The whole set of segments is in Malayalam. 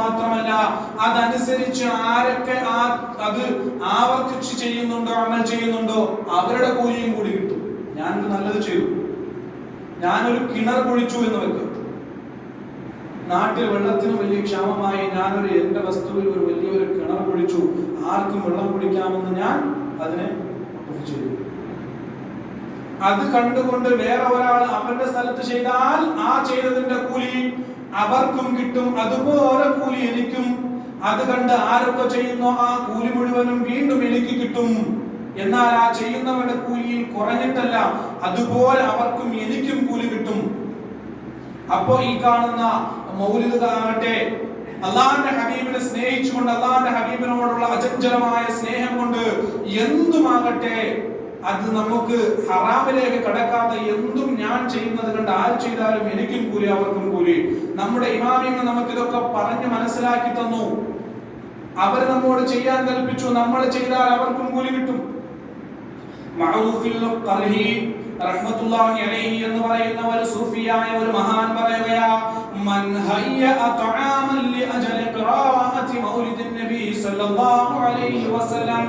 മാത്രമല്ല അതനുസരിച്ച് ആരൊക്കെ അത് ആവർത്തിച്ച് ചെയ്യുന്നുണ്ടോ, അമൽ ചെയ്യുന്നുണ്ടോ, അവരുടെ കൂലിയും കൂടി കിട്ടും. ഞാനൊരു നല്ലത് ചെയ്തു, ഞാനൊരു കിണർ കുഴിച്ചു എന്ന് വെക്കും, നാട്ടിൽ വെള്ളത്തിന് വലിയ ക്ഷാമമായി ഞാനൊരു എന്റെ വസ്തുവിൽ ഒരു വലിയൊരു കിണർ കുഴിച്ചു, ആർക്കും വെള്ളം കുടിക്കാമെന്ന് ഞാൻ അതിനെ ചെയ്തു. അത് കണ്ടുകൊണ്ട് വേറെ ഒരാൾ അവരുടെ സ്ഥലത്ത് ചെയ്താൽ ആ ചെയ്തതിന്റെ കൂലി അവർക്കും കിട്ടും, അതുപോലെ കൂലി എനിക്കും. അത് കണ്ട് ആരൊക്കെ ചെയ്യുന്നോ ആ കൂലി മുഴുവനും വീണ്ടും എനിക്ക് കിട്ടും. എന്നാൽ ആ ചെയ്യുന്നവരുടെ കൂലിയിൽ കുറഞ്ഞിട്ടല്ല, അതുപോലെ അവർക്കും എനിക്കും കൂലി കിട്ടും. അപ്പോ ഈ കാണുന്ന മൗലിദ് ആകട്ടെ അള്ളാഹുവിന്റെ ഹബീബിനെ സ്നേഹിച്ചുകൊണ്ട്, അള്ളാഹുവിന്റെ ഹബീബിനോടുള്ള അചഞ്ചലമായ സ്നേഹം കൊണ്ട് എന്തുമാകട്ടെ അത് നമുക്ക് ഹറാമിലേക്ക് കടക്കാതെ എന്തും ഞാൻ ചെയ്യുന്നത് കണ്ട് ആര് ചെയ്താലും എനിക്കും കൂലി അവർക്കും കൂലി. നമ്മുടെ ഇമാമിങ്ങൾ നമുക്ക് ഇതൊക്കെ പറഞ്ഞ് മനസ്സിലാക്കി തന്നു. അവർ നമ്മോട് ചെയ്യാൻ കൽപ്പിച്ചു, നമ്മൾ ചെയ്താൽ അവർക്കും കൂലി കിട്ടും. മഅറൂഫിൽ ഖർഹി റഹ്മത്തുള്ളാഹി അലൈഹി എന്ന് പറയുന്ന ഒരു സൂഫിയായ ഒരു മഹാൻ പറയുകയാ, മൻ ഹയ്യ തആമൻ ലിഅജലി ഖിറാഅത്തി മൗലിദിൻ നബി സല്ലല്ലാഹു അലൈഹി വസല്ലം,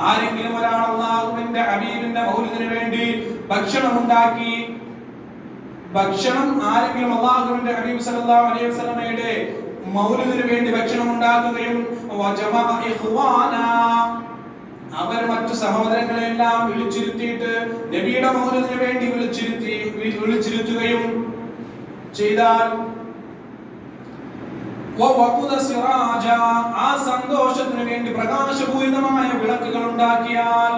ആരെങ്കിലും ഒരാൾ അല്ലാഹുവിന്റെ ഹബീബിന്റെ മൗലിദിന് വേണ്ടി ഭക്ഷണം ഉണ്ടാക്കി, ഭക്ഷണം ആരെങ്കിലും അല്ലാഹുവിന്റെ ഹബീബ് സല്ലല്ലാഹു അലൈഹി വസല്ലമയുടെ മൗലിദിന് വേണ്ടി ഭക്ഷണം ഉണ്ടാക്കുകയും വജമഅ ഇഖ്വാനാ, അവർ മറ്റു സഹോദരങ്ങളെല്ലാം വിളിച്ചിരുത്തിയിട്ട് നബിയുടെ മൗലിദിന് വേണ്ടി വിളിച്ചിരുത്തുകയും ചെയ്താൽ ആ സന്തോഷത്തിന് വേണ്ടി പ്രകാശപൂരിതമായ വിളക്കുകൾ ഉണ്ടാക്കിയാൽ,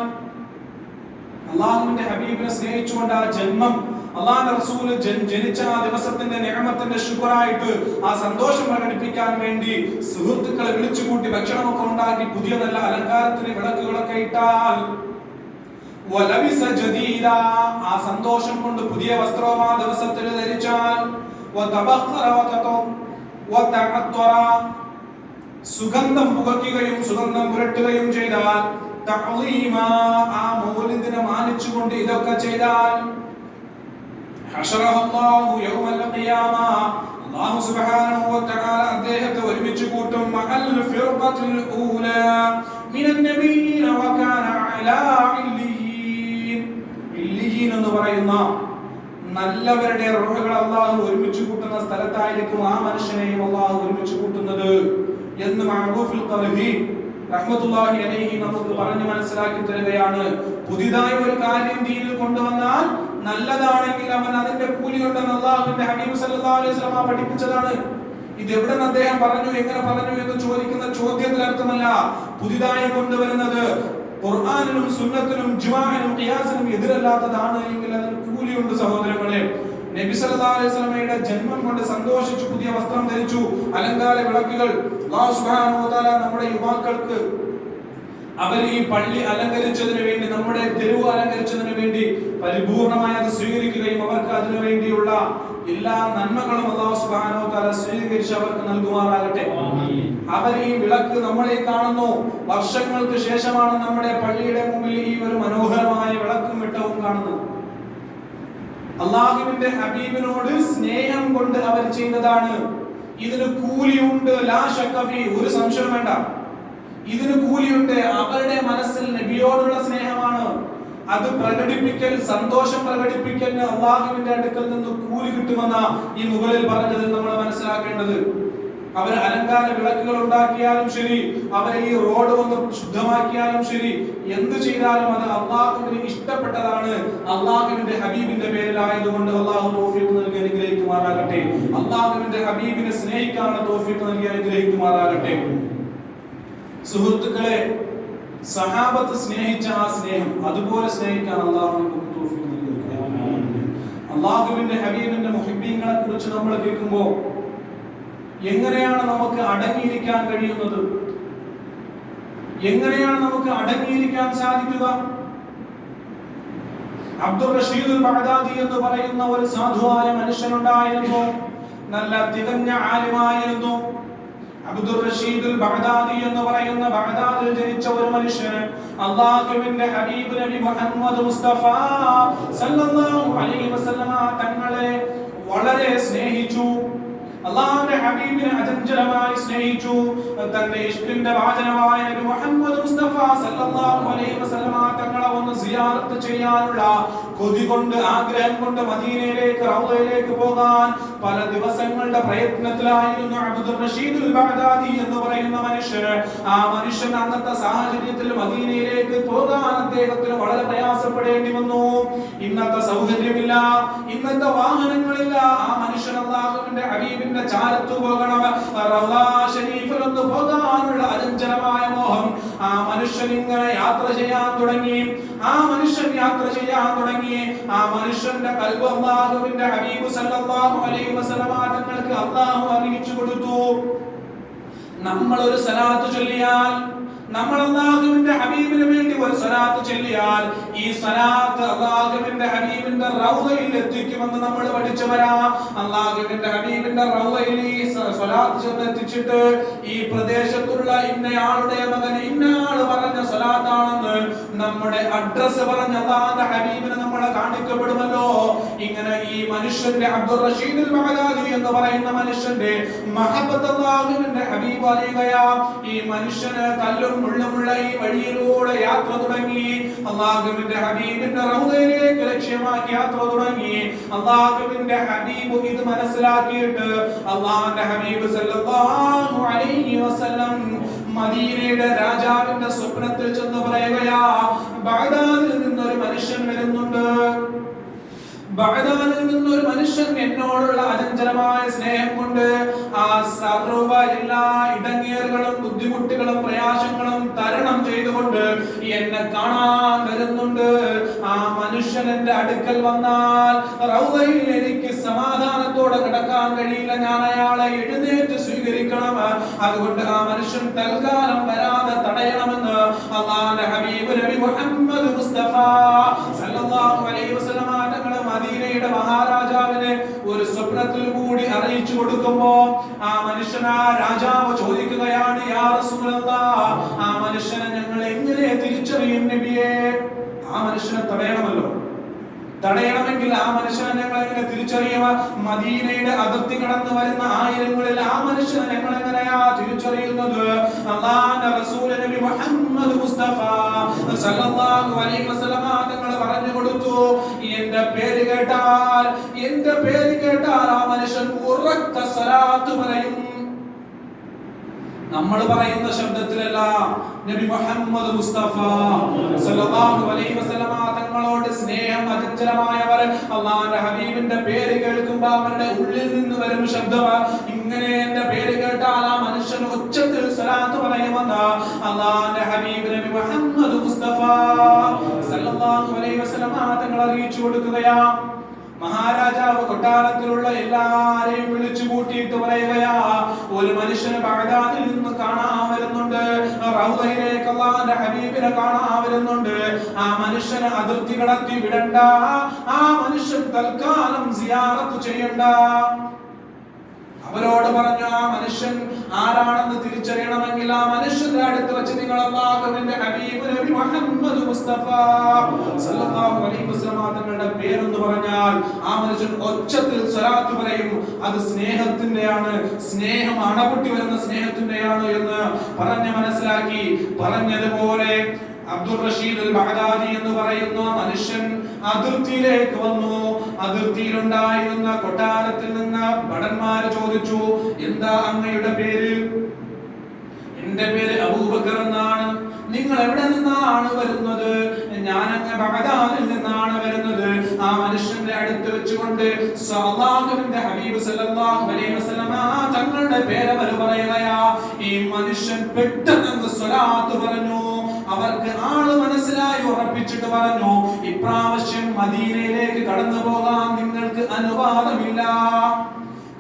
അള്ളാഹുവിന്റെ ഹബീബിനെ സ്നേഹിച്ചുകൊണ്ട് ആ ജന്മം അള്ളാഹുവിന്റെ റസൂൽ ജനിച്ച ആ ദിവസത്തിന്റെ നിഅമത്തിന്റെ ശുക്റായിട്ട് ആ സന്തോഷം പ്രകടിപ്പിക്കാൻ വേണ്ടി സുഹൃത്തുക്കളെ വിളിച്ചുകൂട്ടി ഭക്ഷണമൊക്കെ ഉണ്ടാക്കി പുതിയ നല്ല അലങ്കാരത്തിന് വിളക്കുകളൊക്കെ ഇട്ടാൽ, വലബിസ ജദീദ, ആ സന്തോഷം കൊണ്ട് പുതിയ വസ്ത്രവും ആ ദിവസത്തിൽ ധരിച്ചാൽ, വതബഖറ വതഅത്തറ, സുഗന്ധം പുകയ്ക്കുകയും സുഗന്ധം പുരട്ടുകയും ചെയ്താൽ, തഅളീമ, ആ മൗലിദിനെ മാനിച്ചുകൊണ്ട് ഇതൊക്കെ ചെയ്താൽ, ഹശറഹല്ലാഹു യൗമൽ ഖിയാമ, അല്ലാഹു സുബ്ഹാനഹു വ തആല അദ്ദേഹത്തെ ഒരുമിച്ച് കൂട്ടും മഅൽ ഫിർഖത്തുൽ ഊലാ മിനൻ നബിയ്യീന വ കാന അലാ ഇല്ലിയീൻ. ഇല്ലിയീൻ എന്ന് പറയുന്ന നല്ലവരുടെ റൂഹുകൾ അല്ലാഹു ഒരുമിച്ച് കൂട്ടുന്ന സ്ഥലത്തായിരിക്കും ആ മനുഷ്യനെയും അല്ലാഹു ഒരുമിച്ച് കൂട്ടുന്നത് എന്ന് മഅറൂഫുൽ ഖർഹി റഹ്മത്തുള്ളാഹി അലൈഹി നമുക്ക് പറഞ്ഞു മനസ്സിലാക്കി തരുകയാണ്. പുതിയതായി ഒരു കാര്യം ദീനിൽ കൊണ്ടുവന്നാൽ നല്ലതാണെങ്കിൽ അവൻ അതിന്റെ കൂലി ഉണ്ടെന്ന് അല്ലാഹുവിന്റെ ഹബീബ് സല്ലല്ലാഹു അലൈഹി വസല്ലം പഠിപ്പിച്ചതാണ്. ഇത് എവിടെ നിന്ന് അദ്ദേഹം പറഞ്ഞു, എങ്ങനെ പറഞ്ഞു എന്ന് ചോദിക്കുന്ന ചോദ്യത്തിൽ അർത്ഥമല്ല. പുതിയതായി കൊണ്ടുവരുന്നത് ഖുർആനിനും സുന്നത്തിനും ഇജ്മാഇനും ഖിയാസിനും എതിരല്ലാത്തതാണ് എങ്കിൽ അതിന് കൂലിയുണ്ട് സഹോദരങ്ങളെ. നബി സല്ലല്ലാഹു അലൈഹി വസല്ലമയുടെ ജന്മം കൊണ്ട് സന്തോഷിച്ചു, പുതിയ വസ്ത്രം ധരിച്ചു, അലങ്കാര വിളക്കുകൾ. അല്ലാഹു സുബ്ഹാനഹു വ തആല നമ്മുടെ യുവാക്കൾക്ക് അവർ ഈ പള്ളി അലങ്കരിച്ചതിന് വേണ്ടി, നമ്മുടെ തെരുവ് അലങ്കരിച്ചതിന് വേണ്ടി പരിപൂർണമായി അത് സ്വീകരിക്കുകയും അവർക്ക് അതിനു വേണ്ടിയുള്ള എല്ലാ നന്മകളും അല്ലാഹു സുബ്ഹാനഹു വ തആല സ്വീകരിച്ച് അവർക്ക് നൽകുമാറാകട്ടെ. അവർ ഈ വിളക്ക് നമ്മളെ കാണുന്നു, വർഷങ്ങൾക്ക് ശേഷമാണ് നമ്മുടെ പള്ളിയുടെ മുമ്പിൽ ഈ ഒരു മനോഹരമായ വിളക്കും വെട്ടവും കാണുന്നത്. അല്ലാഹുവിന്റെ ഹബീബിനോട് സ്നേഹം കൊണ്ട് അവർ ചെയ്തതാണ്. ഇതിന് കൂലിയുണ്ട്, ലാ ശക്ക ഫീ, ഒരു സംശയം വേണ്ട. ഇതിന് കൂലിയുണ്ട്. അവരുടെ മനസ്സിൽ നബിയോടുള്ള സ്നേഹമാണ്. അത് പ്രകടിപ്പിക്കൽ, സന്തോഷം പ്രകടിപ്പിക്കലിന് അള്ളാഹുവിന്റെ അടുക്കൽ നിന്ന് കൂലി കിട്ടുമെന്ന ഈ മുകളിൽ പറഞ്ഞതിൽ നമ്മൾ മനസ്സിലാക്കേണ്ടത്. അവർ അലങ്കാര വിളക്കുകൾ ഉണ്ടാക്കിയാലും ശരി, അവർ ഈ റോഡ് ഒന്ന് ശുദ്ധമാക്കിയാലും ശരി, എന്ത് ചെയ്താലും അത് അള്ളാഹുവിന് ഇഷ്ടപ്പെട്ടതാണ്. അള്ളാഹുവിന്റെ ഹബീബിന്റെ പേരിലായതുകൊണ്ട് അള്ളാഹു തൗഫീഖ് നൽകി അനുഗ്രഹിക്കുമാറാകട്ടെ. അള്ളാഹുവിന്റെ ഹബീബിനെ സ്നേഹിക്കാനുള്ള തൗഫീഖ് നൽകി അനുഗ്രഹിക്കുമാറാകട്ടെ. സുഹൃത്തുക്കളെ, സഹാബത്ത് സ്നേഹിച്ച ആ സ്നേഹം അതുപോലെ സ്നേഹിക്കാൻ അള്ളാഹു നമുക്ക് തൗഫീഖ് നൽകി. അള്ളാഹുവിന്റെ ഹബീബിന്റെ മുഹിബ്ബീങ്ങളെ കുറിച്ച് നമ്മൾ കേൾക്കുമ്പോൾ എങ്ങനെയാണ് നമുക്ക് അടങ്ങിയിരിക്കാൻ കഴിയുന്നത്? എങ്ങനെയാണ് നമുക്ക് അടങ്ങിയിരിക്കാൻ സാധിക്കുക? അബ്ദുർ റഷീദുൽ ബഗ്ദാദി എന്ന് പറയുന്ന ഒരു സാധുവായ മനുഷ്യനുണ്ടായിരുന്നു. നല്ല തികഞ്ഞ ആലിമായിരുന്നു. അബ്ദുർ റഷീദുൽ ബഗ്ദാദി എന്ന് പറയുന്ന ബഗ്ദാദിൽ ജനിച്ച ഒരു മനുഷ്യൻ അല്ലാഹുവിന്റെ ഹബീബ് നബി മുഹമ്മദ് മുസ്തഫ സല്ലല്ലാഹു അലൈഹി വസല്ലമ തങ്ങളെ വളരെ സ്നേഹിച്ചു. അല്ലാഹുവിന്റെ ഹബീബിനെ അചഞ്ചലമായി സ്നേഹിച്ചു. തന്റെ ഇഷ്കിന്റെ വാചനമായ നബി മുഹമ്മദ് മുസ്തഫ സല്ലല്ലാഹു അലൈഹി വസല്ലമ തങ്ങളെ ഒന്ന് സിയാറത്ത് ചെയ്യാനുള്ള കൊതി കൊണ്ട്, ആഗ്രഹം കൊണ്ട് മദീനയിലേക്ക്, റൗളയിലേക്ക് പോകാൻ പല ദിവസങ്ങളുടെ പ്രയത്നത്തിലായിരുന്നു അബ്ദുർ റഷീദുൽ ബഗ്ദാദി എന്ന് പറയുന്ന മനുഷ്യൻ. ആ മനുഷ്യൻ അന്നത്തെ സാഹചര്യത്തിൽ മദീനയിലേക്ക് പോകാൻ അദ്ദേഹത്തിന് വളരെ പ്രയാസപ്പെടേണ്ടി വന്നു. ഇന്നത്തെ സൗകര്യമില്ല, ഇന്നത്തെ വാഹനങ്ങളില്ല. ആ മനുഷ്യൻ അല്ലാഹുവിന്റെ ഹബീബിന്റെ ചാരത്ത് പോകണം, റൗള ശരീഫിൽ ഒന്ന് പോകാനുള്ള അചഞ്ചലമായ മോഹം. ആ മനുഷ്യൻ ഇങ്ങനെ യാത്ര ചെയ്യാൻ തുടങ്ങി. ആ മനുഷ്യൻ യാത്ര ചെയ്യാൻ തുടങ്ങി. ആ മനുഷ്യന്റെ ഖൽബ് അല്ലാഹുവിന്റെ ഹബീബ് സല്ലല്ലാഹു അലൈഹി വസല്ലമ തങ്ങൾക്ക് അല്ലാഹു അറിയിച്ചു കൊടുത്തു. നമ്മൾ ഒരു സലാത്ത് ചൊല്ലിയാൽ, നമ്മൾ അല്ലാഹുവിന്റെ ഹബീബിന് വേണ്ടി ഒരു സ്വലാത്ത് ചൊല്ലിയാൽ, ഈ സ്വലാത്ത് അല്ലാഹുവിന്റെ ഹബീബിന്റെ റൗളയിൽ എത്തിക്കുമെന്ന് നമ്മൾ പഠിച്ചവരാ. അല്ലാഹുവിന്റെ ഹബീബിന്റെ റൗളയിൽ ഈ സ്വലാത്ത് ചെന്നെത്തിച്ചിട്ട് ഈ പ്രദേശത്തുള്ള ഇന്നയാളുടെ മകൻ ഇന്നയാൾ പറഞ്ഞ സ്വലാത്താണെന്ന് നമ്മുടെ അഡ്രസ് പറഞ്ഞ അല്ലാഹുവിന്റെ ഹബീബിനെ നമ്മളെ കാണിക്കപ്പെടുമല്ലോ. ഇങ്ങനെ ഈ മനുഷ്യന്റെ അബ്ദുർ റഷീദുൽ ബഗ്ദാദി എന്ന് പറയുന്ന മനുഷ്യന്റെ മഹബ്ബത്ത് അല്ലാഹുവിന്റെ ഹബീബ് അറിയുകയാ. ഈ മനുഷ്യന് കല്ലും മുള്ളുമുള്ള ഈ വഴിയിലൂടെ യാത്ര തുടങ്ങി. അല്ലാഹുവിന്റെ ഹബീബിന്റെ റൗളയിലേക്ക് ലക്ഷ്യമാക്കി യാത്ര തുടങ്ങി. അല്ലാഹുവിന്റെ ഹബീബ് ഇത് മനസ്സിലാക്കിയിട്ട് അല്ലാഹുവിന്റെ ഹബീബ് സല്ലല്ലാഹു അലൈഹി വസല്ലം മദീനയുടെ രാജാവിന്റെ സ്വപ്നത്തിൽ ചെന്ന് പറയുകയാ, ബഗ്ദാദിൽ നിന്നൊരു മനുഷ്യൻ വരുന്നുണ്ട്. ബഗ്ദാദിൽ നിന്നൊരു മനുഷ്യൻ എന്നോടുള്ള അചഞ്ചലമായ സ്നേഹം കൊണ്ട് ആ സർവ്വ എല്ലാ ഇടങ്ങേറുകളും ബുദ്ധിമുട്ടുകളും പ്രയാസങ്ങളും തരണം ചെയ്തുകൊണ്ട് എന്നെ കാണാൻ വരുന്നുണ്ട്. ആ മനുഷ്യൻ എന്റെ അടുക്കൽ വന്നാൽ റൗളയിൽ എനിക്ക് സമാധാനത്തോടെ കിടക്കാൻ കഴിയില്ല. ഞാൻ അയാളെ എഴുന്നേറ്റ് സ്വീകരിക്കണം. അതുകൊണ്ട് ആ മനുഷ്യൻ തൽക്കാലം വരാതെ തടയണമെന്ന് അല്ലാഹുവിന്റെ ഹബീബ് നബി മുഹമ്മദ് മുസ്തഫ സല്ലല്ലാഹു അലൈഹി വസല്ലമ തങ്ങളെ മദീനയുടെ മഹാരാജാവിനെ ഒരു സ്വപ്നത്തിൽ കൂടി അറിയിച്ചു കൊടുക്കുമ്പോ ആ മനുഷ്യൻ, ആ രാജാവ് ചോദിക്കുകയാണ്, യാ റസൂലല്ലാഹ്, ആ മനുഷ്യനെ ഞങ്ങൾ എങ്ങനെ തിരിച്ചറിയും നബിയേ? ആ മനുഷ്യനെ തടയണമല്ലോ. തടയണമെങ്കിൽ ആ മനുഷ്യനെ ഞങ്ങൾ എങ്ങനെ തിരിച്ചറിയുക? മദീനയുടെ അതിർത്തി കടന്നു വരുന്ന ആയിരങ്ങളിൽ ആ മനുഷ്യനെ ഞങ്ങൾ എങ്ങനെയാ തിരിച്ചറിയുന്നത്? അല്ലാഹുവിന്റെ റസൂൽ നബി മുഹമ്മദ് മുസ്തഫ സല്ലല്ലാഹു അലൈഹി വസല്ലമ തങ്ങൾ പറഞ്ഞു കൊടുത്തു, എന്റെ പേര് കേട്ടാൽ ആ മനുഷ്യൻ ഉറക്ക സ്വലാത്ത് പറയും. നമ്മൾ പറയുന്ന ശബ്ദത്തിലല്ല, നബി മുഹമ്മദ് മുസ്തഫ സല്ലല്ലാഹു അലൈഹി വസല്ലമ തങ്ങളോട് സ്നേഹം അചഞ്ചലമായവർ അല്ലാഹുവിന്റെ ഹബീബിന്റെ പേര് കേൾക്കുമ്പോൾ അവരുടെ ഉള്ളിൽ നിന്ന് വരും ശബ്ദം ഇങ്ങനെ, എന്റെ പേര് കേട്ടാൽ ആ മനുഷ്യൻ ഉച്ചത്തിൽ സ്വലാത്ത് പറയുമെന്ന് അല്ലാഹുവിന്റെ ഹബീബ് നബി മുഹമ്മദ് മുസ്തഫ സല്ലല്ലാഹു അലൈഹി വസല്ലമ തങ്ങൾ അറിയിച്ചു കൊടുക്കുകയാ. മഹാരാജാവ് കൊട്ടാരത്തിലുള്ള എല്ലാരെയും വിളിച്ചു കൂട്ടിയിട്ട് പറയുകയാ, ഒരു മനുഷ്യനെ ബഗ്ദാദിൽ നിന്ന് കാണാൻ വരുന്നുണ്ട്, റൗളയിലേക്ക് അല്ലാഹുവിന്റെ ഹബീബിനെ കാണാൻ വരുന്നുണ്ട്. ആ മനുഷ്യനെ അതിർത്തി കടത്തി വിടണ്ട, ആ മനുഷ്യൻ തൽക്കാലം സിയാറത്ത് ചെയ്യണ്ട. അവരോട് പറഞ്ഞു, ആ മനുഷ്യൻ ആരാണെന്ന് തിരിച്ചറിയണമെങ്കിൽ ആ മനുഷ്യന്റെ അടുത്ത് വെച്ച് നിങ്ങൾ അല്ലാഹുവിന്റെ ഹബീബ് നബി മുഹമ്മദ് മുസ്തഫ സല്ലല്ലാഹു അലൈഹി വസല്ലമ തങ്ങളുടെ പേരെന്ന് പറഞ്ഞാൽ ആ മനുഷ്യൻ ഒച്ചത്തിൽ സ്വലാത്ത് പറയും. അത് സ്നേഹത്തിന്റെയാണ്, സ്നേഹം അണപൊട്ടി വരുന്ന സ്നേഹത്തിന്റെയാണ് എന്ന് പറഞ്ഞ് മനസ്സിലാക്കി. പറഞ്ഞതുപോലെ അബ്ദുർ റഷീദുൽ ബഗ്ദാദി എന്ന് പറയുന്ന മനുഷ്യൻ അതിർത്തിയിലേക്ക് വന്നു. അതിർത്തിയിലുണ്ടായിരുന്ന കൊട്ടാരത്തിൽ നിന്ന് ഭടന്മാര് ചോദിച്ചു, എന്താ അങ്ങയുടെ പേര്? എന്റെ പേര് അബൂബക്കർ എന്നാണ്. നിങ്ങൾ എവിടെ നിന്നാണ് വരുന്നത്? ഞാൻ അങ്ങ് ബഗ്ദാദിൽ നിന്നാണ് വരുന്നത്. ആ മനുഷ്യന്റെ അടുത്ത് വെച്ചുകൊണ്ട് അല്ലാഹുവിന്റെ ഹബീബ് സല്ലല്ലാഹു അലൈഹി വസല്ലമ തങ്ങളുടെ പേര് അവർ പറയുകയാ. ഈ മനുഷ്യൻ പെട്ടെന്ന് സ്വലാത്ത് പറഞ്ഞു. അവർക്ക് ആള് മനസ്സിലായി, ഉറപ്പിച്ചിട്ട് പറഞ്ഞു, ഇപ്രാവശ്യം മദീനയിലേക്ക് കടന്നു പോകാൻ നിങ്ങൾക്ക് അനുവാദമില്ല.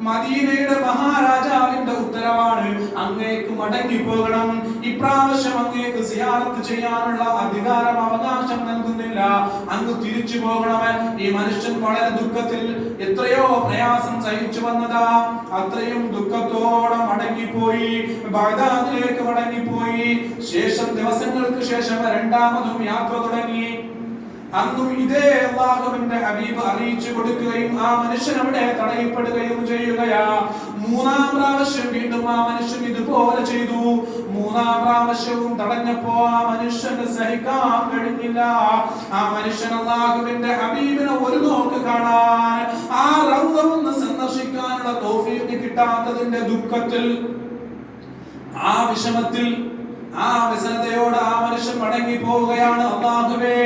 മദീനയുടെ മഹാരാജാവിന്റെ ഉത്തരവാണ്, അങ്ങേക്ക് മടങ്ങി പോകണം. ഇപ്രാവശ്യം അങ്ങേക്ക് സിയാറത്ത് ചെയ്യാനുള്ള അധികാരം, അവകാശം നൽകുന്നില്ല. അങ്ങ് തിരിച്ചു പോകണമേ. ഈ മനുഷ്യൻ വളരെ ദുഃഖത്തിൽ എത്രയോ പ്രയാസം സഹിച്ചു വന്നതാ. അത്രയും ദുഃഖത്തോടെ മടങ്ങിപ്പോയി, ബഗ്ദാദിലേക്ക് മടങ്ങിപ്പോയി. ശേഷം ദിവസങ്ങൾക്ക് ശേഷം രണ്ടാമതും യാത്ര തുടങ്ങി. അന്നും ഇതേ അല്ലാഹുവിന്റെ ഹബീബ് അറിയിച്ചു കൊടുക്കുകയും ആ മനുഷ്യൻ അവിടെ തടയപ്പെടുകയും ചെയ്യുകയാ. മൂന്നാം പ്രാവശ്യം വീണ്ടും ആ മനുഷ്യൻ ഇതുപോലെ ചെയ്തു. മൂന്നാം പ്രാവശ്യവും തടഞ്ഞപ്പോ ആ മനുഷ്യന് സഹിക്കാൻ കഴിഞ്ഞില്ല. ആ മനുഷ്യൻ അല്ലാഹുവിന്റെ ഹബീബിനെ ഒരു നോക്ക് കാണാൻ, ആ റൗദ ഒന്ന് സന്ദർശിക്കാനുള്ള തൗഫീഖ് കിട്ടാത്തതിന്റെ ദുഃഖത്തിൽ, ആ വിഷമത്തിൽ, ആ വ്യസനതയോട് ആ മനുഷ്യൻ മടങ്ങി പോവുകയാണ്. അല്ലാഹുവേ,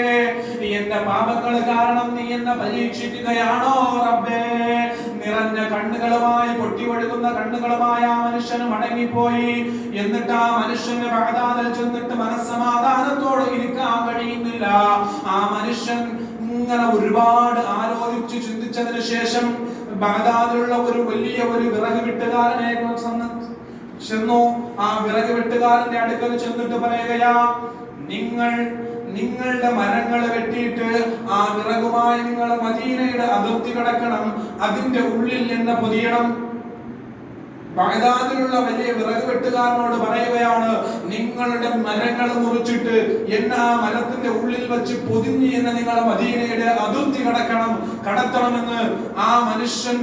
എന്റെ പാപങ്ങൾ കാരണം നീ എന്നെ പരീക്ഷിക്കുകയാണോ റബ്ബേ? നിറഞ്ഞ കണ്ണുകളുമായി, പൊട്ടി ഒഴുകുന്ന കണ്ണുകളുമായി ആ മനുഷ്യന് മടങ്ങിപ്പോയി. എന്നിട്ട് ആ മനുഷ്യന് ബഗ്ദാദിൽ ചെന്നിട്ട് മനസ്സമാധാനത്തോടെ ഇരിക്കാൻ കഴിയുന്നില്ല. ആ മനുഷ്യൻ ഇങ്ങനെ ഒരുപാട് ആലോചിച്ച് ചിന്തിച്ചതിന് ശേഷം ബഗ്ദാദിലുള്ള ഒരു വലിയ വിറക് വെട്ടുകാരനെ ചെന്നു. ആ വിറക് വെട്ടുകാരന്റെ അടുക്കൽ ചെന്നിട്ട് പറയുകയാ, നിങ്ങളുടെ മരങ്ങൾ വെട്ടിയിട്ട് ആ വിറകുമായി നിങ്ങൾ മദീനയുടെ അതിർത്തി കടക്കണം, അതിന്റെ ഉള്ളിൽ എന്നെ പൊതിയണം. ബഗ്ദാദിലുള്ള വലിയ വിറക് വെട്ടുകാരനോട് പറയുകയാണ്, നിങ്ങളുടെ മരങ്ങൾ മുറിച്ചിട്ട് എന്നെ ആ മരത്തിന്റെ ഉള്ളിൽ വെച്ച് പൊതിഞ്ഞ് എന്നെ നിങ്ങൾ മദീനയുടെ അതിർത്തി കടത്തണമെന്ന് ആ മനുഷ്യൻ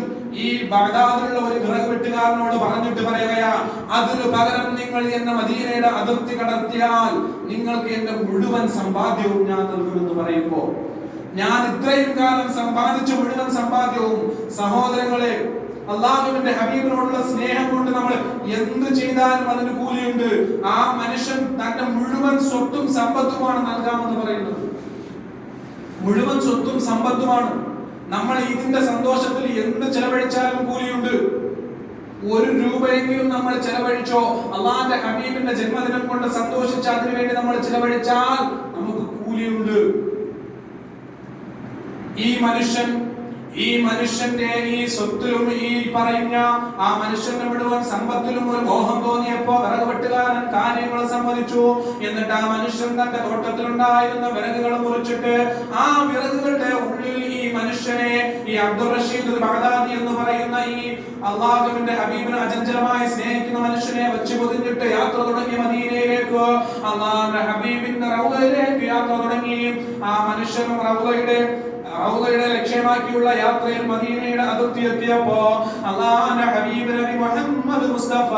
ഈ ബഗ്ദാദിലുള്ള ഒരു വിറക് വെട്ടുകാരനോട് പറഞ്ഞിട്ട് പറയുകയാ, അതിനു പകരം നിങ്ങൾ എന്നെ മദീനയുടെ അതിർത്തി കടത്തിയാൽ നിങ്ങൾക്ക് എന്റെ മുഴുവൻ സമ്പാദ്യവും ഞാൻ നൽകുമെന്ന് പറയുമ്പോ, ഞാൻ ഇത്രയും കാലം സമ്പാദിച്ച മുഴുവൻ സമ്പാദ്യവും, സഹോദരങ്ങളെ, അല്ലാഹുവിന്റെ ഹബീബിനോടുള്ള സ്നേഹം കൊണ്ട് നമ്മൾ എന്ത് ചെയ്താലും അതിന് കൂലിയുണ്ട്. ആ മനുഷ്യൻ തന്റെ മുഴുവൻ സ്വത്തും സമ്പത്തുമാണ് നൽകാമെന്ന് പറയുന്നത്. മുഴുവൻ സ്വത്തും സമ്പത്തുമാണ്. നമ്മൾ ഇതിന്റെ സന്തോഷത്തിൽ എന്ത് ചെലവഴിച്ചാലും കൂലിയുണ്ട്. 1 രൂപയെങ്കിലും നമ്മൾ ചെലവഴിച്ചോ, അള്ളാന്റെ ഹബീബിന്റെ ജന്മദിനം കൊണ്ട് സന്തോഷിച്ച് അതിനുവേണ്ടി നമ്മൾ ചെലവഴിച്ചാൽ നമുക്ക് കൂലിയുണ്ട്. ഈ മനുഷ്യന്റെ ഈ സ്വത്തിലും ഈ പറഞ്ഞ ആ മനുഷ്യന്റെ മുഴുവൻ സമ്പത്തിലും ഒരു മോഹം തോന്നിയപ്പോ വിറക് വെട്ടുകാരൻ കാര്യങ്ങൾ സമ്മതിച്ചു. എന്നിട്ട് ആ മനുഷ്യൻ തന്റെ തോട്ടത്തിലുണ്ടായിരുന്ന വിറകുകൾ മുറിച്ചിട്ട് ആ വിറകുകളുടെ ഉള്ളിൽ ഈ മനുഷ്യനെ, ഈ അബ്ദുർ റഷീദ് ബഗ്ദാദി എന്ന് പറയുന്ന ഈ അല്ലാഹുവിന്റെ ഹബീബിനെ അചഞ്ചലമായി സ്നേഹിക്കുന്ന മനുഷ്യനെ വെച്ച് പൊതിഞ്ഞിട്ട് യാത്ര തുടങ്ങി മദീനയിലേക്ക്. അല്ലാഹുവിന്റെ ഹബീബിന്റെ റൗദയിലേക്ക് യാത്ര തുടങ്ങി. ആ മനുഷ്യനും റൗദയുടെ ലക്ഷ്യമാക്കിയുള്ള യാത്രയിൽ മദീനയുടെ അതിർത്തി എത്തിയപ്പോ അല്ലാഹുവിന്റെ ഹബീബ് നബി മുഹമ്മദ് മുസ്തഫ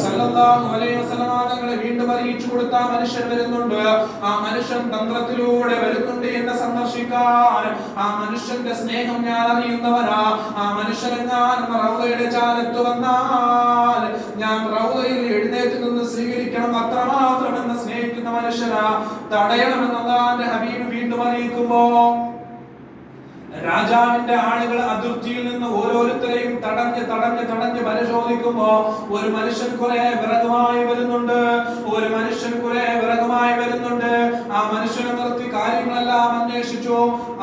സല്ലല്ലാഹു അലൈഹി വസല്ലം തങ്ങളെ വീണ്ടും അറിയിച്ചു കൊടുത്ത മനുഷ്യൻ വരുന്നുണ്ട്. ആ മനുഷ്യൻ തന്ത്രത്തിലൂടെ വരുന്നുണ്ട് എന്നെ സന്ദർശിക്കാൻ. ആ മനുഷ്യന്റെ സ്നേഹം ഞാൻ അറിയുന്നവനാ. ആ മനുഷ്യനെങ്ങാനും റൗദയുടെ ചാരത്ത് വന്നാൽ ഞാൻ റൗദയിൽ എഴുന്നേറ്റ് നിന്ന് സ്വീകരിക്കണം, അത്രമാത്രം എന്നെ സ്നേഹിക്കുന്ന മനുഷ്യനാ, തടയണമെന്ന് അല്ലാഹുവിന്റെ ഹബീബ് വീണ്ടും അറിയിക്കുമ്പോ രാജാവിന്റെ ആളുകൾ അതിർത്തിയിൽ നിന്ന് ഓരോരുത്തരെയും തടഞ്ഞ് പരിശോധിക്കുമ്പോ ഒരു മനുഷ്യൻ കുറെ വിറകുമായി വരുന്നുണ്ട്. ആ മനുഷ്യനെ നിർത്തി കാര്യങ്ങളെല്ലാം അന്വേഷിച്ചു.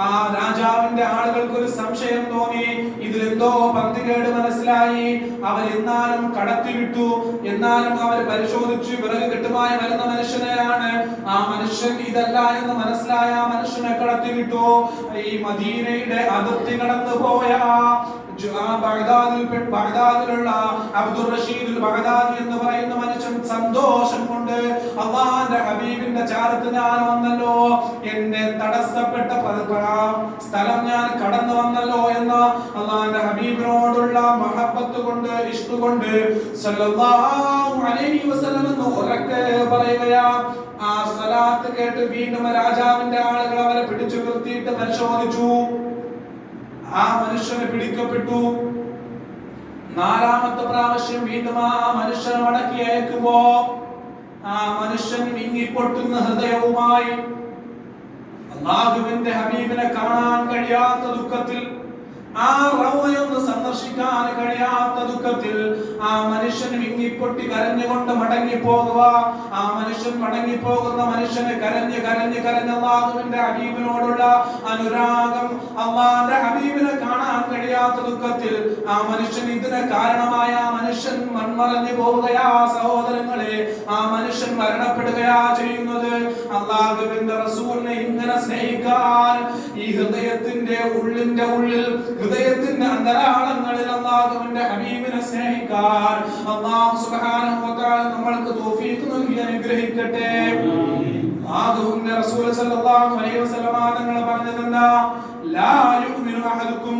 ആ രാജാവിന്റെ ആളുകൾക്ക് ഒരു സംശയം തോന്നി. ഇതിലെന്തോ പന്തികേട് മനസ്സിലായി. അവരെന്നാലും കടത്തിവിട്ടു. എന്നാലും അവർ പരിശോധിച്ചു, വിറക് കെട്ടുമായി വരുന്ന മനുഷ്യനെയാണ്. ആ മനുഷ്യൻ ഇതല്ല എന്ന് മനസ്സിലായ ആ മനുഷ്യനെ കടത്തിവിട്ടു. ഈ മദീനയുടെ അതിർത്തി കടന്നു പോയ ബഗ്ദാദിലുള്ള അബ്ദുർ റഷീദ് ബഗ്ദാദി എന്ന് പറയുന്ന മനുഷ്യൻ സന്തോഷം കൊണ്ട് അല്ലാഹുവിന്റെ ഹബീബിന്റെ ചാരത്ത് ഞാൻ വന്നല്ലോ, എന്റെ തടസ്സപ്പെട്ട സ്ഥലം ഞാൻ കടന്നു വന്നല്ലോ എന്ന അല്ലാഹുവിന്റെ ഹബീബിനോടുള്ള മഹബ്ബത്ത് കൊണ്ട്, ഇഷ്ക് കൊണ്ട് സല്ലല്ലാഹു അലൈഹി വസല്ലം എന്ന് ഉറക്കെ പറയുകയാ. ആ സ്വലാത്ത് കേട്ട് വീണ്ടും രാജാവിന്റെ ആളുകൾ അവരെ പിടിച്ചു നിർത്തിയിട്ട് പരിശോധിച്ചു. ആ മനുഷ്യനെ പിടിക്കപ്പെട്ടു. 4ാമത്തെ പ്രാവശ്യം വീണ്ടും ആ മനുഷ്യനെ മടക്കി അയക്കുമ്പോ ആ മനുഷ്യൻ വിങ്ങിപ്പൊട്ടുന്ന ഹൃദയവുമായി അല്ലാഹുവിന്റെ ഹബീബിനെ കാണാൻ കഴിയാത്ത ദുഃഖത്തിൽ, ആ റൗദയൊന്ന് സന്ദർശിക്കാൻ കഴിയാത്ത ദുഃഖത്തിൽ ആ മനുഷ്യൻ വിങ്ങിപ്പൊട്ടി കരഞ്ഞുകൊണ്ട് മടങ്ങിപ്പോകുക. ആ മനുഷ്യൻ മടങ്ങിപ്പോകുന്ന മനുഷ്യനെ കരഞ്ഞ് അല്ലാഹുവിന്റെ ഹബീബിനോടുള്ള അനുരാഗം, അല്ലാഹുവിന്റെ ഹബീബിനെ കാണാൻ കഴിയാത്ത ദുഃഖത്തിൽ ആ മനുഷ്യൻ, ഇതിന് കാരണമായ ആ മനുഷ്യൻ മൺമറഞ്ഞു പോവുകയാ. സഹോദരങ്ങളെ, ആ മനുഷ്യൻ മരണപ്പെടുകയാ ചെയ്യുന്നത്. അല്ലാഹുവിന്റെ റസൂലിനെ ഇങ്ങനെ സ്നേഹിക്കാൻ ഈ ഹൃദയത്തിന്റെ ഉള്ളിൽ ഹൃദയത്തിന്റെ അന്തരാളങ്ങളിൽ അല്ലാഹുവിന്റെ ഹബീബിനെ സ്നേഹിക്കാൻ അല്ലാഹു സുബ്ഹാനഹു വ തആല നമ്മൾക്ക് തൗഫീഖ് നൽകി അനുഗ്രഹിക്കട്ടെ. അല്ലാഹുവിന്റെ റസൂൽ സല്ലല്ലാഹു അലൈഹി വസല്ലം തങ്ങൾ പറഞ്ഞതെന്താ? ലാ യുഅ്മിനു അഹദുക്കും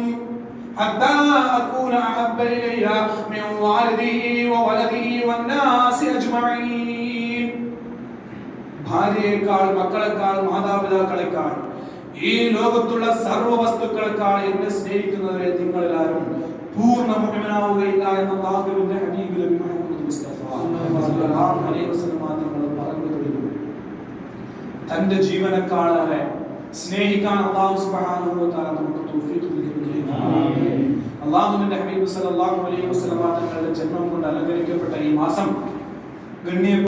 ഹത്താ അകൂന അഹബ്ബ ഇലയ്യ മിൻ വാലിദി വവലദി വന്നാസി അജ്മഈൻ. ഭാര്യയേക്കാൾ, മക്കളെക്കാൾ, മാതാപിതാക്കളെക്കാൾ, ഈ ലോകത്തുള്ള സർവ്വ വസ്തുക്കളെക്കാൾ എന്നെ സ്നേഹിക്കുന്നവരെ നിങ്ങളിൽ ആരും പൂർണ്ണ മുഅ്മിനാവുകയില്ല എന്ന് അല്ലാഹുവിന്റെ ഹബീബ് നബി മുഹമ്മദ് മുസ്തഫ സല്ലല്ലാഹു അലൈഹി വസല്ലം പറഞ്ഞു കഴിഞ്ഞു. തന്റെ ജീവനേക്കാളേറെ സ്നേഹിക്കാൻ അല്ലാഹു സുബ്ഹാനഹു വ തആല നമുക്ക് തൗഫീഖ് നൽകി. അല്ലാഹുവിന്റെ ഹബീബ് സല്ലല്ലാഹു അലൈഹി വസല്ലം തങ്ങളുടെ ജന്മം കൊണ്ട് അലങ്കരിക്കപ്പെട്ട ഈ മാസം ഗണ്യ